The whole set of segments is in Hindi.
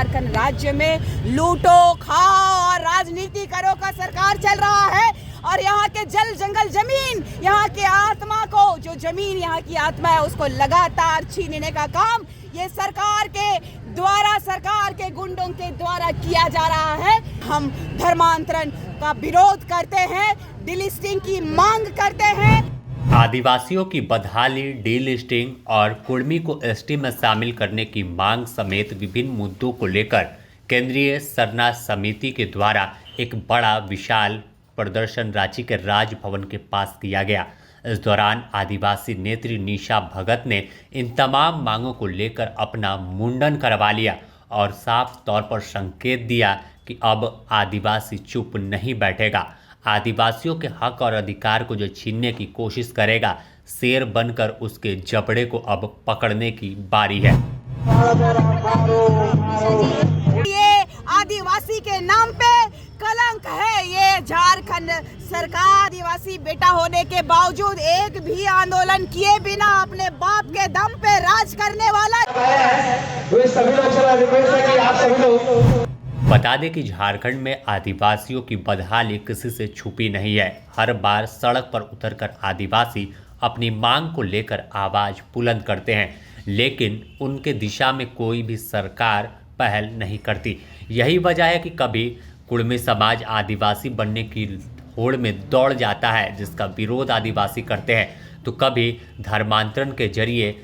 झारखंड राज्य में लूटो खाओ और राजनीति करो का सरकार चल रहा है। और यहाँ के जल जंगल जमीन, यहाँ के आत्मा को, जो जमीन यहाँ की आत्मा है, उसको लगातार छीनने का काम ये सरकार के द्वारा, सरकार के गुंडों के द्वारा किया जा रहा है। हम धर्मांतरण का विरोध करते हैं, डिलिस्टिंग की मांग करते हैं। आदिवासियों की बदहाली, डीलिस्टिंग और कुर्मी को एसटी में शामिल करने की मांग समेत विभिन्न मुद्दों को लेकर केंद्रीय सरना समिति के द्वारा एक बड़ा विशाल प्रदर्शन रांची के राजभवन के पास किया गया। इस दौरान आदिवासी नेत्री निशा भगत ने इन तमाम मांगों को लेकर अपना मुंडन करवा लिया और साफ तौर पर संकेत दिया कि अब आदिवासी चुप नहीं बैठेगा। आदिवासियों के हक और अधिकार को जो छीनने की कोशिश करेगा, शेर बनकर उसके जबड़े को अब पकड़ने की बारी है। ये आदिवासी के नाम पे कलंक है। ये झारखंड सरकार आदिवासी बेटा होने के बावजूद एक भी आंदोलन किए बिना अपने बाप के दम पे राज करने वाला बता दें कि झारखंड में आदिवासियों की बदहाली किसी से छुपी नहीं है। हर बार सड़क पर उतरकर आदिवासी अपनी मांग को लेकर आवाज बुलंद करते हैं, लेकिन उनके दिशा में कोई भी सरकार पहल नहीं करती। यही वजह है कि कभी कुर्मी समाज आदिवासी बनने की होड़ में दौड़ जाता है, जिसका विरोध आदिवासी करते हैं, तो कभी धर्मांतरण के जरिए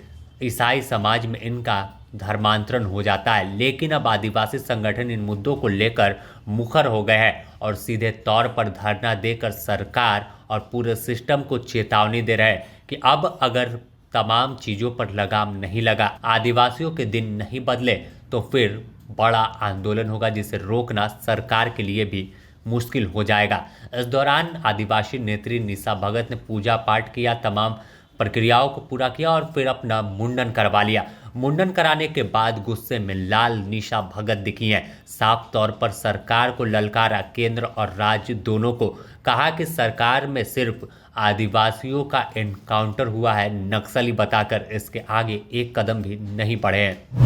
ईसाई समाज में इनका धर्मांतरण हो जाता है। लेकिन अब आदिवासी संगठन इन मुद्दों को लेकर मुखर हो गए हैं और सीधे तौर पर धरना देकर सरकार और पूरे सिस्टम को चेतावनी दे रहे हैं कि अब अगर तमाम चीज़ों पर लगाम नहीं लगा, आदिवासियों के दिन नहीं बदले, तो फिर बड़ा आंदोलन होगा, जिसे रोकना सरकार के लिए भी मुश्किल हो जाएगा। इस दौरान आदिवासी नेत्री निशा भगत ने पूजा पाठ किया, तमाम प्रक्रियाओं को पूरा किया और फिर अपना मुंडन करवा लिया। मुंडन कराने के बाद गुस्से में लाल निशा भगत दिखी हैं। साफ तौर पर सरकार को ललकारा, केंद्र और राज्य दोनों को। कहा कि सरकार में सिर्फ आदिवासियों का एनकाउंटर हुआ है, नक्सली बताकर इसके आगे एक कदम भी नहीं बढ़े हैं।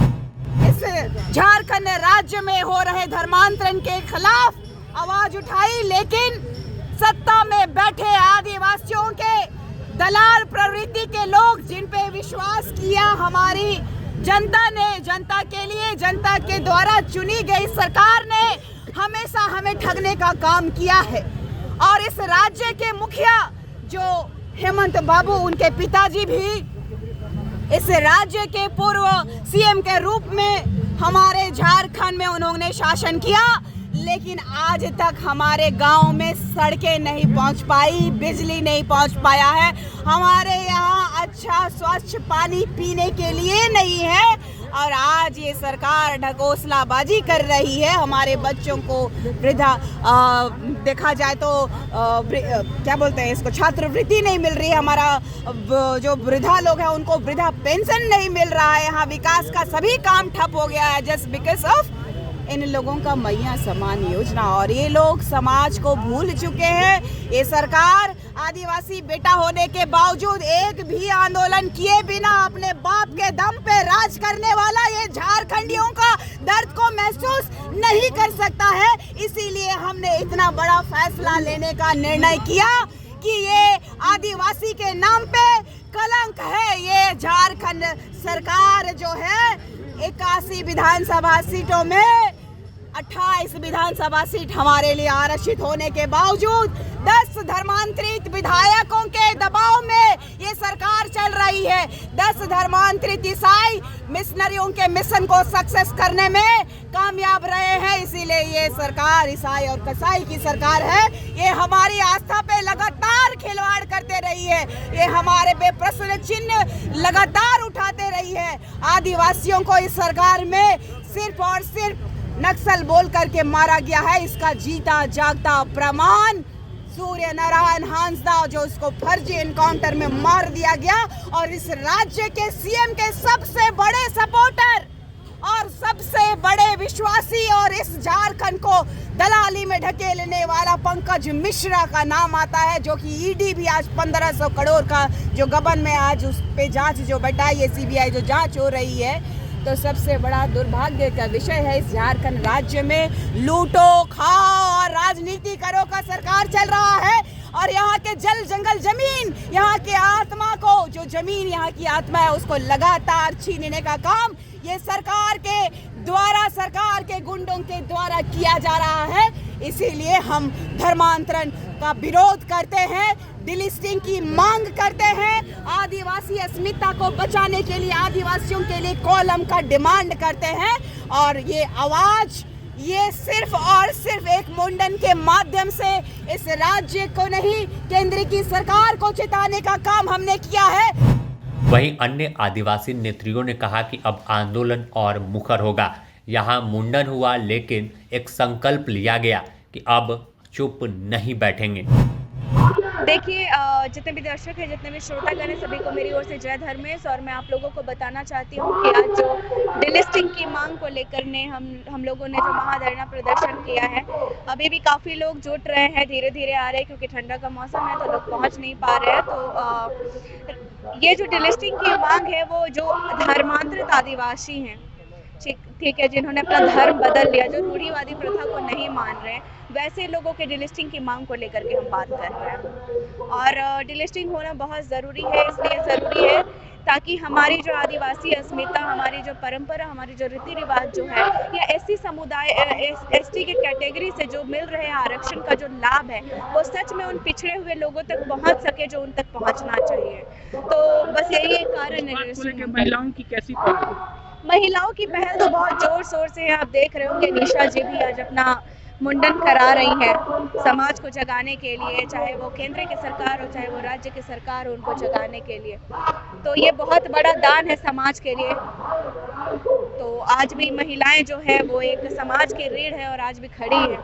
इस झारखंड राज्य में हो रहे धर्मांतरण के खिलाफ आवाज उठाई, लेकिन सत्ता में बैठे आदिवासियों के दलाल प्रवृत्ति के लोग, जिन पे विश्वास किया हमारी जनता ने, जनता के लिए, जनता के द्वारा चुनी गई सरकार ने हमेशा हमें ठगने का काम किया है। और इस राज्य के मुखिया जो हेमंत बाबू, उनके पिताजी भी इस राज्य के पूर्व सीएम के रूप में हमारे झारखंड में उन्होंने शासन किया, लेकिन आज तक हमारे गांव में सड़कें नहीं पहुंच पाई, बिजली नहीं पहुंच पाया है, हमारे यहाँ अच्छा स्वच्छ पानी पीने के लिए नहीं है। और आज ये सरकार ढकोसलाबाजी कर रही है। हमारे बच्चों को वृद्धा देखा जाए तो क्या बोलते हैं इसको, छात्रवृत्ति नहीं मिल रही है। हमारा जो वृद्धा लोग हैं उनको वृद्धा पेंशन नहीं मिल रहा है। यहाँ विकास का सभी काम ठप हो गया है, जस्ट बिकॉज ऑफ इन लोगों का मैया समान योजना। और ये लोग समाज को भूल चुके हैं। ये सरकार आदिवासी बेटा होने के बावजूद एक भी आंदोलन किए बिना अपने बाप के दम पे राज करने वाला ये झारखंडियों का दर्द को महसूस नहीं कर सकता है। इसीलिए हमने इतना बड़ा फैसला लेने का निर्णय किया कि ये आदिवासी के नाम पे कलंक है। ये झारखंड सरकार जो है 81 विधानसभा सीटों में 28 विधानसभा सीट हमारे लिए आरक्षित होने के बावजूद 10 धर्मांतरित विधायकों के दबाव में ये सरकार चल रही है। 10 धर्मांतरित ईसाई मिशनरियों के मिशन को सक्सेस करने में कामयाब रहे हैं। इसीलिए ये सरकार ईसाई और कसाई की सरकार है। ये हमारी आस्था पे लगातार खिलवाड़ करते रही है। ये हमारे पे प्रश्न चिन्ह लगातार उठाते रही है। आदिवासियों को इस सरकार में सिर्फ और सिर्फ नक्सल बोल करके मारा गया है। इसका जीता जागता प्रमाण सूर्य नारायण हांसदा, जो उसको फर्जी एनकाउंटर में मार दिया गया, और इस राज्य के सीएम के सबसे बड़े सपोर्टर और सबसे बड़े विश्वासी और इस झारखंड को दलाली में ढकेलने वाला पंकज मिश्रा का नाम आता है, जो कि ईडी भी आज 1500 करोड़ का जो गबन में आज उस पे जांच जो बैठाई है, सीबीआई जो जांच हो रही है, तो सबसे बड़ा दुर्भाग्य का विषय है इस झारखंड राज्य में लूटो खाओ और राजनीति करो का सरकार चल रहा है। और यहाँ के जल जंगल जमीन, यहाँ के आत्मा को, जो जमीन यहाँ की आत्मा है उसको लगातार छीनने का काम ये सरकार के द्वारा, सरकार के गुंडों के द्वारा किया जा रहा है। इसीलिए हम धर्मांतरण का विरोध करते हैं, डिलिस्टिंग की मांग करते हैं, आदिवासी अस्मिता को बचाने के लिए, आदिवासियों के लिए कॉलम का डिमांड करते हैं। और ये आवाज ये सिर्फ और सिर्फ एक मुंडन के माध्यम से इस राज्य को नहीं, केंद्र की सरकार को चेताने का काम हमने किया है। वहीं अन्य आदिवासी नेत्रियों ने कहा कि अब आंदोलन और मुखर होगा। यहाँ मुंडन हुआ लेकिन एक संकल्प लिया गया कि अब चुप नहीं बैठेंगे। देखिए, जितने भी दर्शक हैं, जितने भी श्रोतागण हैं, सभी को मेरी ओर से जय धर्मेश। और मैं आप लोगों को बताना चाहती हूँ कि आज जो डिलिस्टिंग की मांग को लेकर ने हम लोगों ने जो महाधरना प्रदर्शन किया है, अभी भी काफ़ी लोग जुट रहे हैं, धीरे धीरे आ रहे हैं क्योंकि ठंडा का मौसम है तो लोग पहुँच नहीं पा रहे हैं। तो ये जो डिलिस्टिंग की मांग है वो जो धर्मांतरित आदिवासी हैं, ठीक है, जिन्होंने अपना धर्म बदल लिया, जो रूढ़िवादी प्रथा को नहीं मान रहे हैं, वैसे लोगों के डिलिस्टिंग की मांग को लेकर के हम बात कर रहे हैं। और डिलिस्टिंग होना बहुत ज़रूरी है, इसलिए ज़रूरी है ताकि हमारी जो आदिवासी अस्मिता, हमारी जो परंपरा, हमारी जो रीति रिवाज जो है, या एससी समुदाय, एसटी के कैटेगरी से जो मिल रहे आरक्षण का जो लाभ है वो सच में उन पिछड़े हुए लोगों तक पहुंच सके जो उन तक पहुंचना चाहिए। तो बस यही एक कारण है। महिलाओं की कैसी महिलाओं की पहल तो बहुत जोर शोर से है। आप देख रहे होंगे निशा जी भी आज अपना मुंडन करा रही है समाज को जगाने के लिए, चाहे वो केंद्र की सरकार हो चाहे वो राज्य की सरकार हो, उनको जगाने के लिए। तो ये बहुत बड़ा दान है समाज के लिए। तो आज भी महिलाएं जो है वो एक समाज की रीढ़ है और आज भी खड़ी है।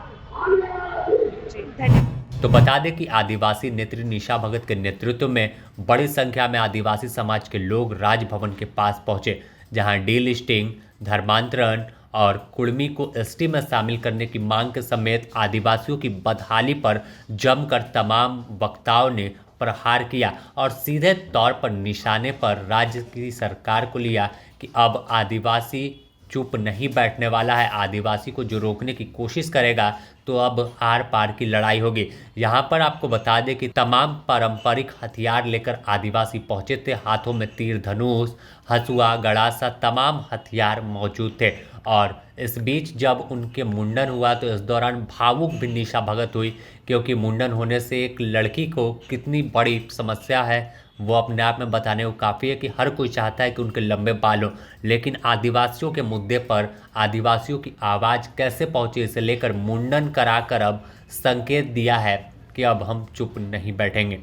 जी, धन्यवाद। तो बता दें कि आदिवासी नेत्री निशा भगत के नेतृत्व में बड़ी संख्या में आदिवासी समाज के लोग राजभवन के पास पहुंचे, जहां डीलिस्टिंग, धर्मांतरण और कुर्मी को एसटी में शामिल करने की मांग के समेत आदिवासियों की बदहाली पर जमकर तमाम वक्ताओं ने प्रहार किया और सीधे तौर पर निशाने पर राज्य की सरकार को लिया कि अब आदिवासी चुप नहीं बैठने वाला है। आदिवासी को जो रोकने की कोशिश करेगा तो अब आर पार की लड़ाई होगी। यहाँ पर आपको बता दें कि तमाम पारंपरिक हथियार लेकर आदिवासी पहुँचे थे। हाथों में तीर धनुष, हसुआ, गड़ासा, तमाम हथियार मौजूद थे। और इस बीच जब उनके मुंडन हुआ तो इस दौरान भावुक भी निशा भगत हुई, क्योंकि मुंडन होने से एक लड़की को कितनी बड़ी समस्या है वो अपने आप में बताने को काफ़ी है कि हर कोई चाहता है कि उनके लंबे बाल हो, लेकिन आदिवासियों के मुद्दे पर आदिवासियों की आवाज़ कैसे पहुंचे, इसे लेकर मुंडन कराकर अब संकेत दिया है कि अब हम चुप नहीं बैठेंगे।